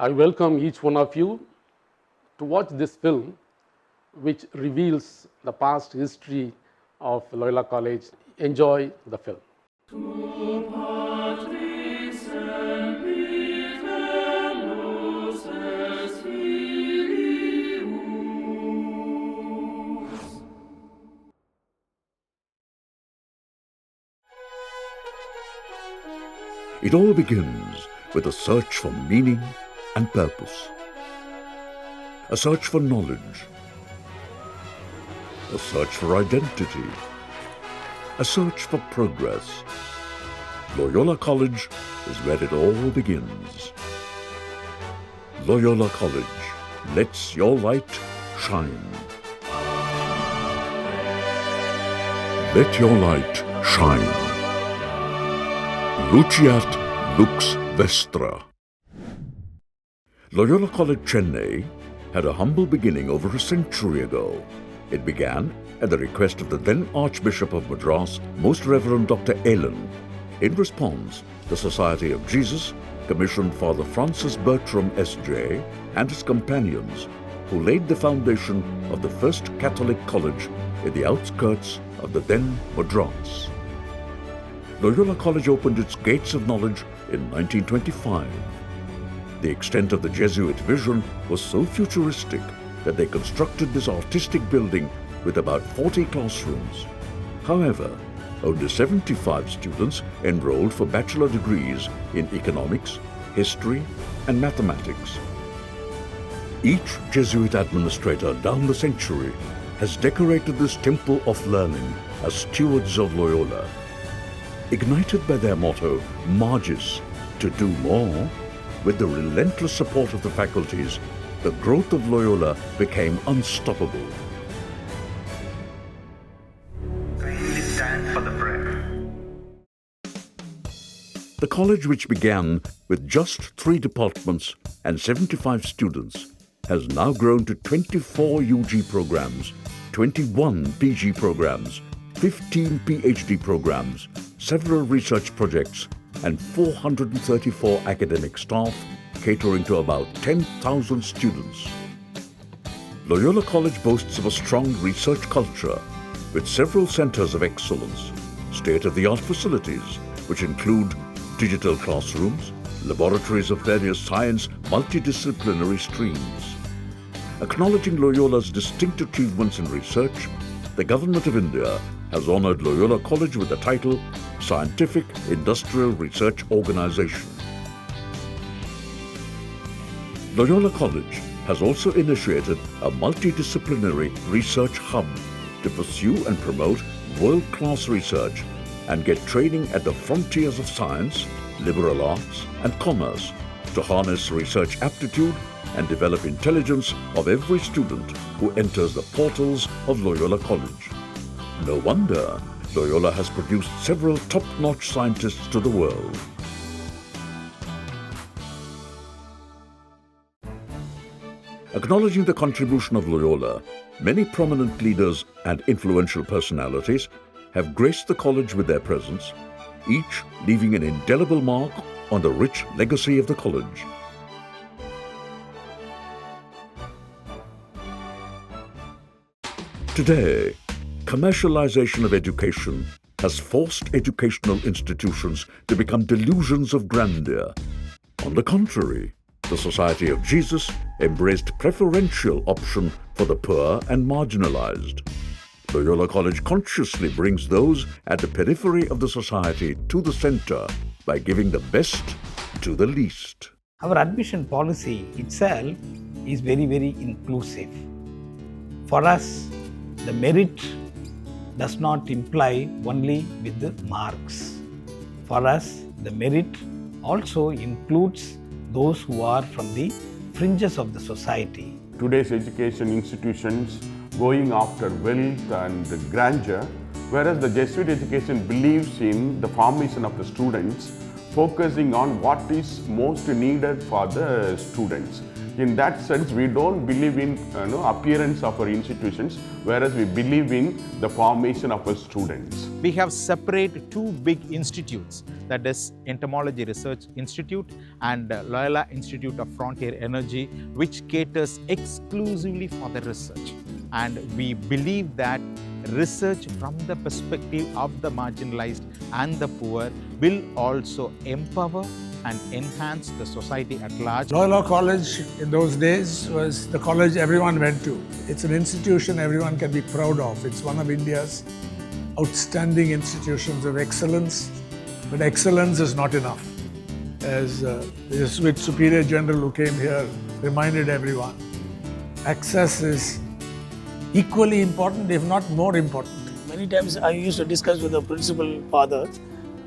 I welcome each one of you to watch this film, which reveals the past history of Loyola College. Enjoy the film. It all begins with a search for meaning and purpose, a search for knowledge, a search for identity, a search for progress. Loyola College is where it all begins. Loyola College lets your light shine. Let your light shine. Luciat Lux Vestra. Loyola College, Chennai had a humble beginning over a century ago. It began at the request of the then Archbishop of Madras, Most Reverend Dr. Allen. In response, the Society of Jesus commissioned Father Francis Bertram S.J. and his companions, who laid the foundation of the first Catholic college in the outskirts of the then Madras. Loyola College opened its gates of knowledge in 1925. The extent of the Jesuit vision was so futuristic that they constructed this artistic building with about 40 classrooms. However, only 75 students enrolled for bachelor degrees in economics, history, and mathematics. Each Jesuit administrator down the century has decorated this temple of learning as stewards of Loyola. Ignited by their motto, Magis, to do more, with the relentless support of the faculties, the growth of Loyola became unstoppable. Kindly stand for the prayer. The college, which began with just 3 departments and 75 students, has now grown to 24 UG programs, 21 PG programs, 15 PhD programs, several research projects, and 434 academic staff, catering to about 10,000 students. Loyola College boasts of a strong research culture with several centers of excellence, state-of-the-art facilities, which include digital classrooms, laboratories of various science, multidisciplinary streams. Acknowledging Loyola's distinct achievements in research, the Government of India has honored Loyola College with the title Scientific Industrial Research Organization. Loyola College has also initiated a multidisciplinary research hub to pursue and promote world-class research and get training at the frontiers of science, liberal arts, and commerce to harness research aptitude and develop intelligence of every student who enters the portals of Loyola College. No wonder Loyola has produced several top-notch scientists to the world. Acknowledging the contribution of Loyola, many prominent leaders and influential personalities have graced the college with their presence, each leaving an indelible mark on the rich legacy of the college. Today, commercialization of education has forced educational institutions to become delusions of grandeur. On the contrary, the Society of Jesus embraced preferential option for the poor and marginalized. Loyola College consciously brings those at the periphery of the society to the center by giving the best to the least. Our admission policy itself is very, very inclusive. For us, the merit does not imply only with the marks. For us, the merit also includes those who are from the fringes of the society. Today's education institutions going after wealth and grandeur, whereas the Jesuit education believes in the formation of the students, focusing on what is most needed for the students. In that sense, we don't believe in appearance of our institutions, whereas we believe in the formation of our students. We have separate two big institutes, that is Entomology Research Institute and Loyola Institute of Frontier Energy, which caters exclusively for the research. And we believe that research from the perspective of the marginalized and the poor will also empower and enhance the society at large. Loyola College in those days was the college everyone went to. It's an institution everyone can be proud of. It's one of India's outstanding institutions of excellence, but excellence is not enough. As the Jesuit Superior General who came here reminded everyone, access is equally important, if not more important. Many times I used to discuss with the principal father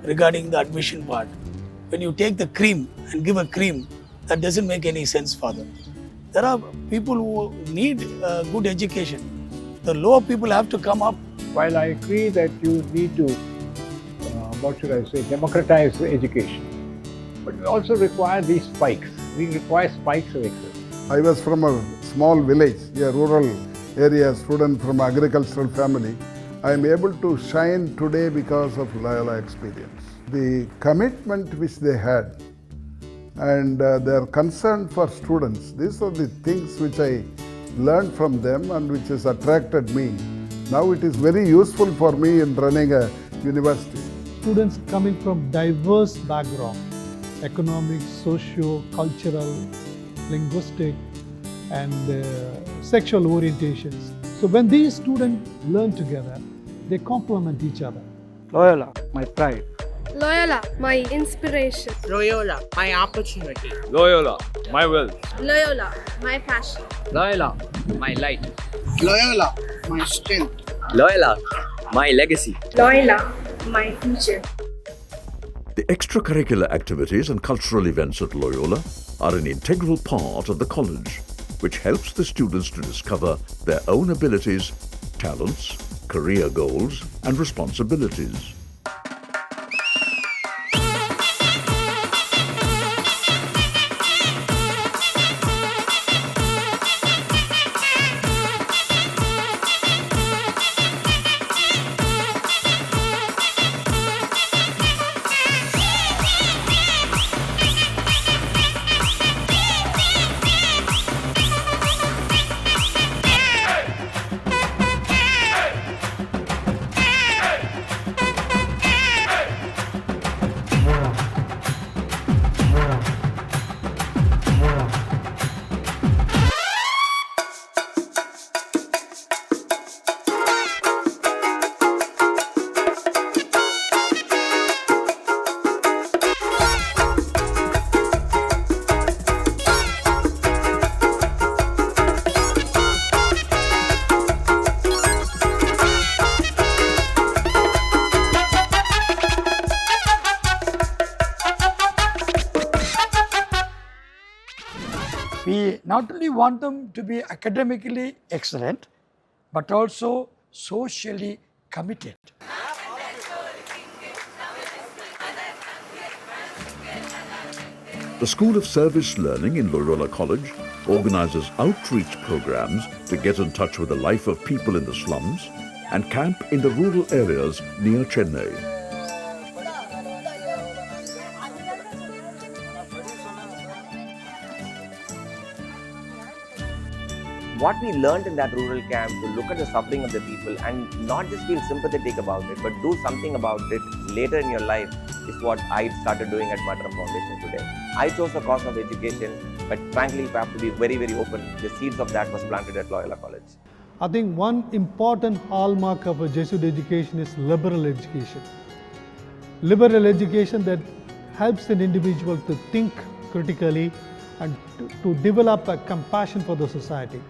regarding the admission part. When you take the cream and give a cream, that doesn't make any sense, father. There are people who need good education. The lower people have to come up. While I agree that you need to, democratize education, but we also require these spikes. We require spikes of excellence. I was from a small village, a rural area, student from agricultural family. I am able to shine today because of Loyola experience. The commitment which they had and their concern for students, these are the things which I learned from them and which has attracted me. Now it is very useful for me in running a university. Students coming from diverse backgrounds, economic, socio-cultural, linguistic and sexual orientations. So when these students learn together, they complement each other. Loyola, my pride. Loyola, my inspiration. Loyola, my opportunity. Loyola, my wealth. Loyola, my passion. Loyola, my light. Loyola, my strength. Loyola, my legacy. Loyola, my future. The extracurricular activities and cultural events at Loyola are an integral part of the college, which helps the students to discover their own abilities, talents, career goals, and responsibilities. We not only want them to be academically excellent, but also socially committed. The School of Service Learning in Loyola College organizes outreach programs to get in touch with the life of people in the slums and camp in the rural areas near Chennai. What we learned in that rural camp to look at the suffering of the people and not just feel sympathetic about it, but do something about it later in your life is what I started doing at Mataram Foundation today. I chose the cause of education, but frankly, if I have to be very, very open, the seeds of that was planted at Loyola College. I think one important hallmark of a Jesuit education is liberal education. Liberal education that helps an individual to think critically and to develop a compassion for the society.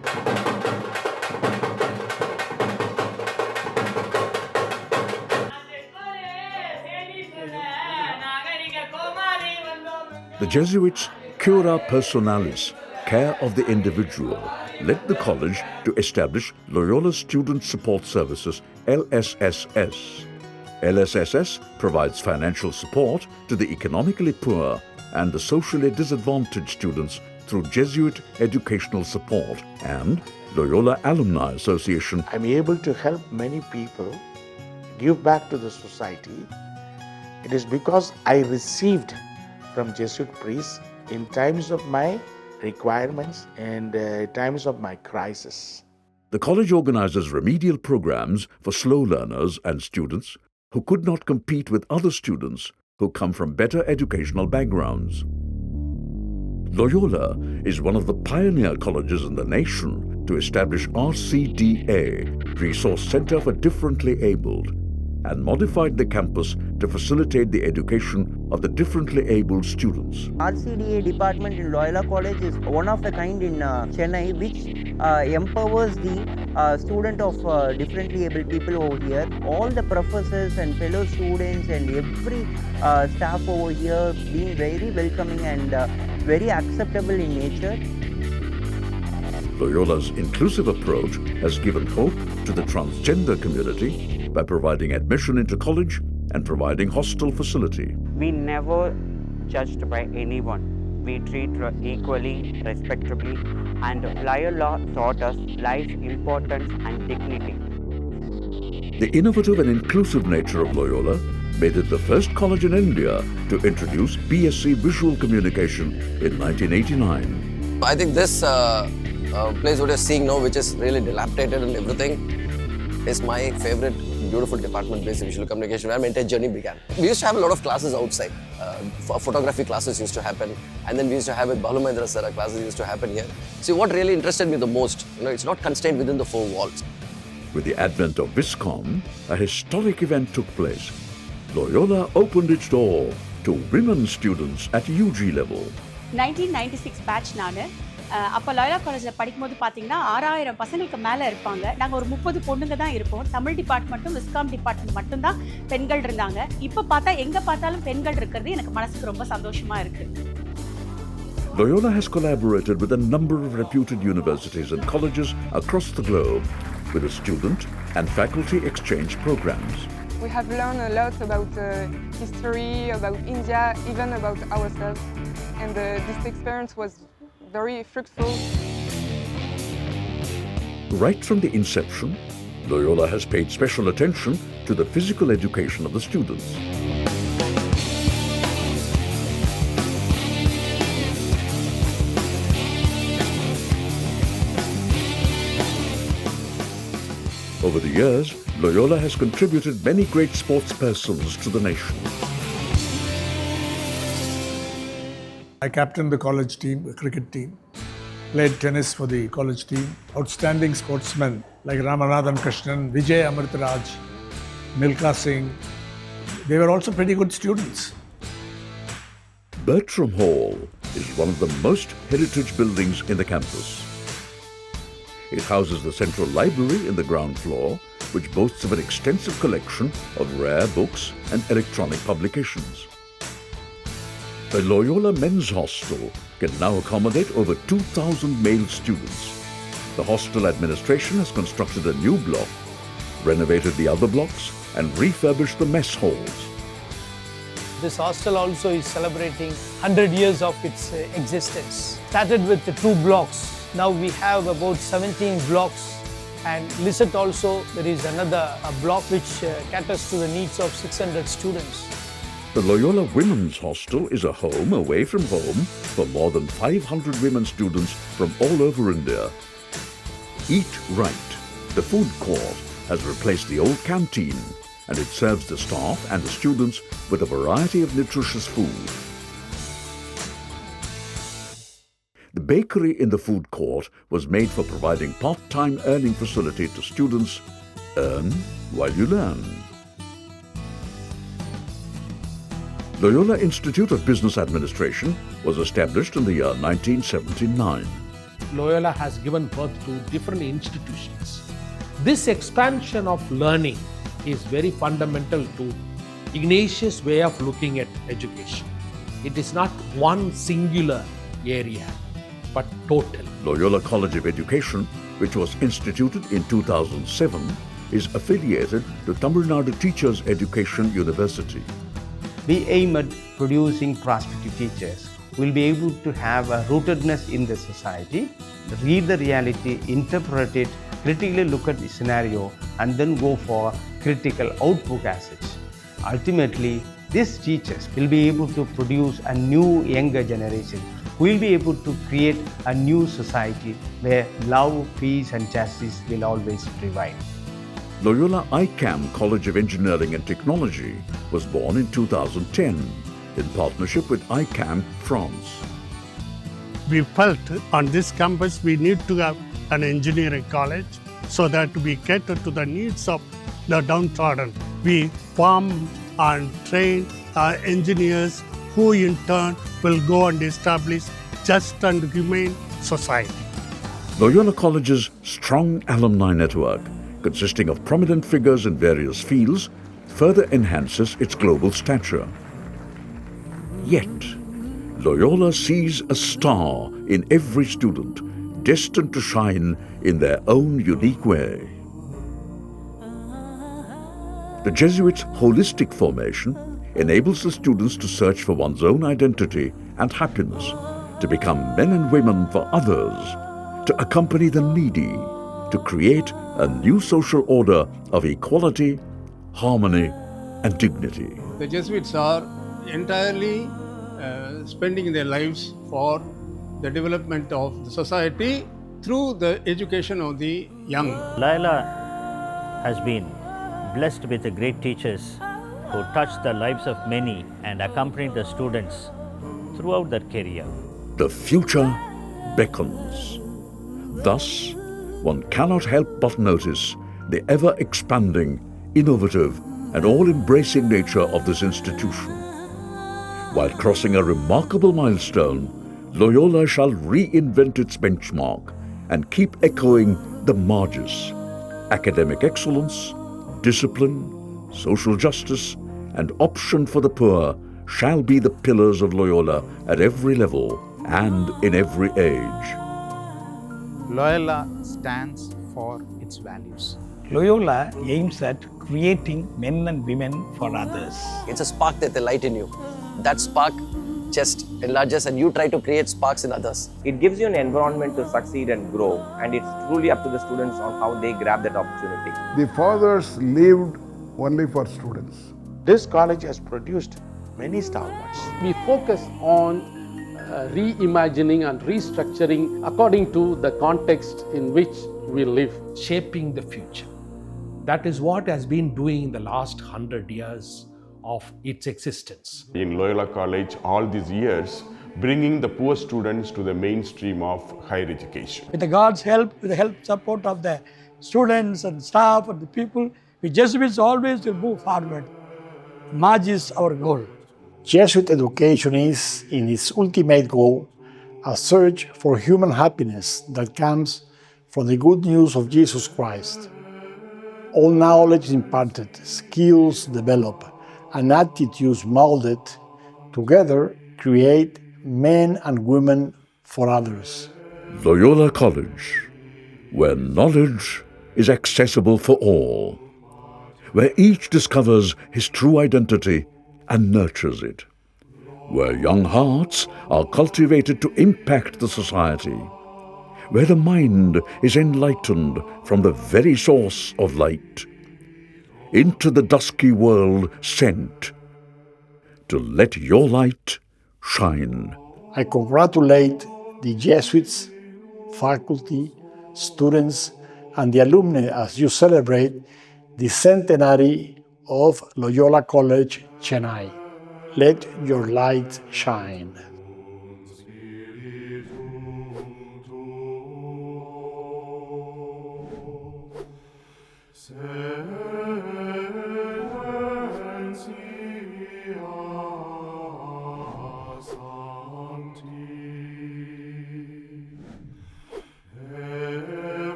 The Jesuits' cura personalis, care of the individual, led the college to establish Loyola Student Support Services, LSSS. LSSS provides financial support to the economically poor and the socially disadvantaged students through Jesuit educational support and Loyola Alumni Association. I'm able to help many people give back to the society. It is because I received from Jesuit priests in times of my requirements and times of my crisis. The college organizes remedial programs for slow learners and students who could not compete with other students who come from better educational backgrounds. Loyola is one of the pioneer colleges in the nation to establish RCDA, Resource Center for Differently Abled, and modified the campus to facilitate the education of the differently abled students. RCDA department in Loyola College is one of a kind in Chennai, which empowers the student of differently abled people over here. All the professors and fellow students and every staff over here being very welcoming and very acceptable in nature. Loyola's inclusive approach has given hope to the transgender community by providing admission into college and providing hostel facility. We never judged by anyone. We treat equally, respectably, and Loyola taught us life importance and dignity. The innovative and inclusive nature of Loyola made it the first college in India to introduce BSc Visual Communication in 1989. I think this place what you're seeing now, which is really dilapidated and everything, is my favorite beautiful department based in visual communication, where my entire journey began. We used to have a lot of classes outside. Photography classes used to happen, and then we used to have with Balu Mahendra Sara classes used to happen here. See, what really interested me the most, it's not constrained within the four walls. With the advent of Viscom, a historic event took place. Loyola opened its door to women students at UG level. 1996 batch நானு அப்போ Loyola காலேஜில் படிக்கும்போது பார்த்தீங்கன்னா 6000 பசங்களுக்கு மேலே இருப்பாங்க. நாங்கள் ஒரு 30 பொண்ணுங்க தான் இருப்போம். தமிழ் டிபார்ட்மெண்ட்டும் விஸ்காம் டிபார்ட்மெண்ட் மட்டும்தான் பெண்கள் இருந்தாங்க. இப்போ பார்த்தா எங்கே பார்த்தாலும் பெண்கள் இருக்கிறது எனக்கு மனசுக்கு ரொம்ப சந்தோஷமா இருக்கு. Loyola has collaborated with a number of reputed universities and colleges across the globe with a student and faculty exchange programs. We have learned a lot about history, about India, even about ourselves. And this experience was very fruitful. Right from the inception, Loyola has paid special attention to the physical education of the students. Over the years, Loyola has contributed many great sports persons to the nation. I captained the college team, the cricket team, played tennis for the college team. Outstanding sportsmen like Ramakrishna, Vijay Amritraj, Milkha Singh. They were also pretty good students. Bertram Hall is one of the most heritage buildings in the campus. It houses the central library in the ground floor, which boasts of an extensive collection of rare books and electronic publications. The Loyola Men's Hostel can now accommodate over 2,000 male students. The hostel administration has constructed a new block, renovated the other blocks, and refurbished the mess halls. This hostel also is celebrating 100 years of its existence. Started with the 2 blocks. Now we have about 17 blocks, and Lisset also there is another block which caters to the needs of 600 students. The Loyola Women's Hostel is a home away from home for more than 500 women students from all over India. Eat Right, the food court, has replaced the old canteen, and it serves the staff and the students with a variety of nutritious food. The bakery in the food court was made for providing part-time earning facility to students. Earn while you learn. Loyola Institute of Business Administration was established in the year 1979. Loyola has given birth to different institutions. This expansion of learning is very fundamental to Ignatius' way of looking at education. It is not one singular area, but total. Loyola College of Education, which was instituted in 2007, is affiliated to Tamil Nadu Teachers Education University. We aim at producing prospective teachers who will be able to have a rootedness in the society, read the reality, interpret it, critically look at the scenario, and then go for critical output as such. Ultimately, these teachers will be able to produce a new younger generation who will be able to create a new society where love, peace and justice will always prevail. Loyola ICAM College of Engineering and Technology was born in 2010 in partnership with ICAM France. We felt on this campus we need to have an engineering college so that we cater to the needs of the downtrodden. We form and train engineers who in turn will go and establish just and humane society. Loyola College's strong alumni network, consisting of prominent figures in various fields, further enhances its global stature. Yet, Loyola sees a star in every student, destined to shine in their own unique way. The Jesuits' holistic formation enables the students to search for one's own identity and happiness, to become men and women for others, to accompany the needy, to create a new social order of equality, harmony, and dignity. The Jesuits are entirely spending their lives for the development of the society through the education of the young. Loyola has been blessed with great teachers who touched the lives of many and accompanied the students throughout their career. The future beckons. Thus, one cannot help but notice the ever-expanding, innovative, and all-embracing nature of this institution. While crossing a remarkable milestone, Loyola shall reinvent its benchmark and keep echoing the marges. Academic excellence, discipline, social justice, and option for the poor shall be the pillars of Loyola at every level and in every age. Loyola stands for its values. Loyola aims at creating men and women for others. It's a spark that they light in you. That spark just enlarges and you try to create sparks in others. It gives you an environment to succeed and grow, and it's truly up to the students on how they grab that opportunity. The fathers lived only for students. This college has produced many stalwarts. We focus on reimagining and restructuring according to the context in which we live. Shaping the future. That is what has been doing in the last 100 years of its existence. In Loyola College, all these years, bringing the poor students to the mainstream of higher education. With the God's help, with the help support of the students and staff and the people, we Jesuits always will move forward. March is our goal. Jesuit education is, in its ultimate goal, a search for human happiness that comes from the good news of Jesus Christ. All knowledge is imparted, skills developed, and attitudes molded, together create men and women for others. Loyola College, where knowledge is accessible for all, where each discovers his true identity and nurtures it, where young hearts are cultivated to impact the society, where the mind is enlightened from the very source of light, into the dusky world sent to let your light shine. I congratulate the Jesuits, faculty, students, and the alumni as you celebrate the centenary of Loyola College, Chennai. Let your light shine.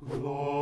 Glory.